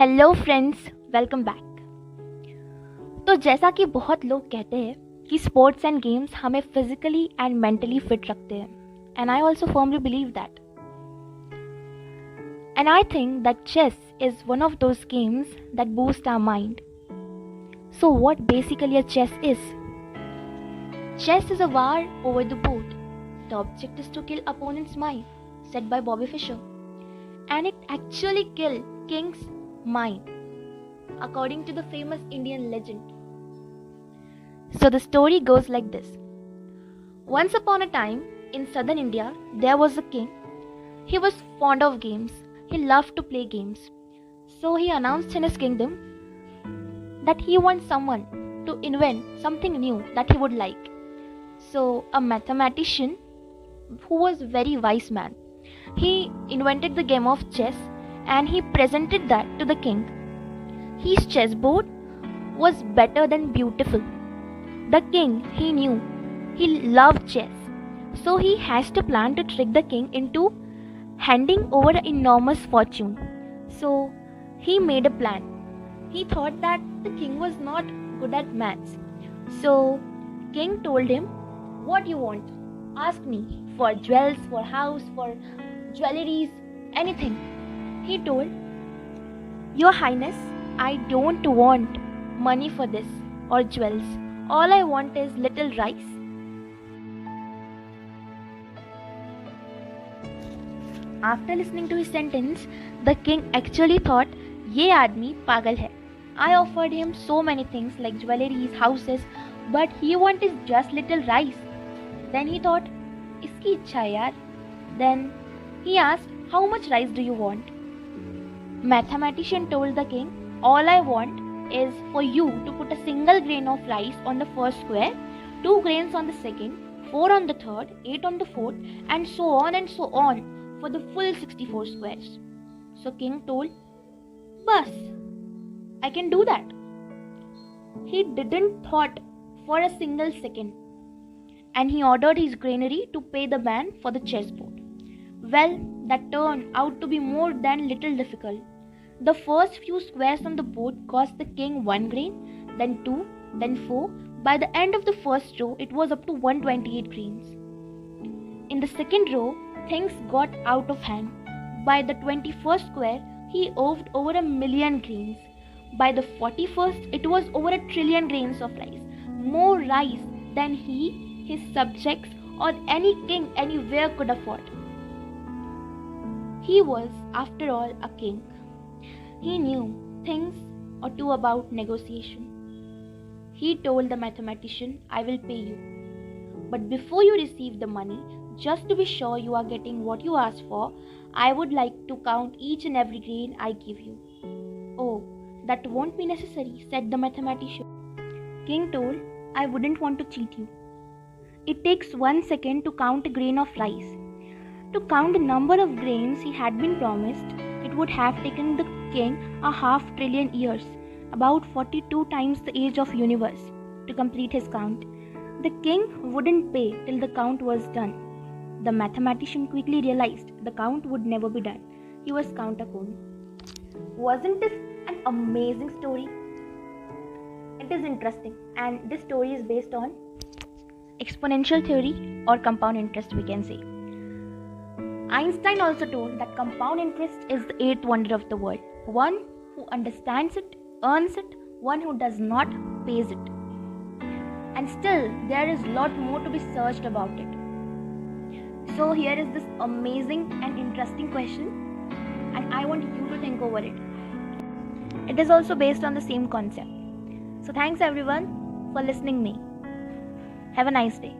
Hello friends, welcome back. तो जैसा कि बहुत लोग कहते हैं कि स्पोर्ट्स एंड गेम्स हमें फिजिकली एंड मेंटली फिट रखते हैं, and I also firmly believe that. And I think that chess is one of those games that boost our mind. So what basically a chess is? Chess is a war over the board. The object is to kill opponent's mind, said by Bobby Fischer. And it actually killed King's mind, according to the famous Indian legend. So the story goes like this. Once upon a time, in southern India, there was a king. He was fond of games. He loved to play games. So he announced in his kingdom that he wants someone to invent something new that he would like. So a mathematician who was a very wise man, he invented the game of chess and he presented that to the king. His chessboard was better than beautiful. The king, he knew, he loved chess. So he hatched a plan to trick the king into handing over an enormous fortune. So he made a plan. He thought that the king was not good at maths. So king told him, what you want? Ask me for jewels, for house, for jewelries, anything. He told, Your Highness, I don't want money for this or jewels. All I want is little rice. After listening to his sentence, the king actually thought, ये आदमी पागल है. I offered him so many things like jewelries, houses, but he wanted just little rice. Then he thought, इसकी इच्छा है यार. Then he asked, how much rice do you want? Mathematician told the king, all I want is for you to put a single grain of rice on the first square, 2 grains on the second, 4 on the third, 8 on the fourth, and so on for the full 64 squares. So king told, Bas, I can do that. He didn't thought for a single second, and he ordered his granary to pay the man for the chessboard. Well, that turned out to be more than little difficult. The first few squares on the board cost the king 1 grain, then 2, then 4. By the end of the first row, it was up to 128 grains. In the second row, things got out of hand. By the 21st square, he owed over 1 million grains. By the 41st, it was over 1 trillion grains of rice. More rice than he, his subjects, or any king anywhere could afford. He was, after all, a king. He knew things or two about negotiation. He told the mathematician, I will pay you. But before you receive the money, just to be sure you are getting what you asked for, I would like to count each and every grain I give you. Oh, that won't be necessary, said the mathematician. King told, I wouldn't want to cheat you. It takes 1 second to count a grain of rice. To count the number of grains he had been promised, it would have taken the king 500 billion years, about 42 times the age of universe, to complete his count. The king wouldn't pay till the count was done. The mathematician quickly realized the count would never be done. He was count a coin. Wasn't this an amazing story? It is interesting, and this story is based on exponential theory or compound interest, we can say. Einstein also told that compound interest is the 8th wonder of the world. One who understands it, earns it, one who does not, pays it. And still, there is a lot more to be searched about it. So here is this amazing and interesting question, and I want you to think over it. It is also based on the same concept. So thanks everyone for listening me. Have a nice day.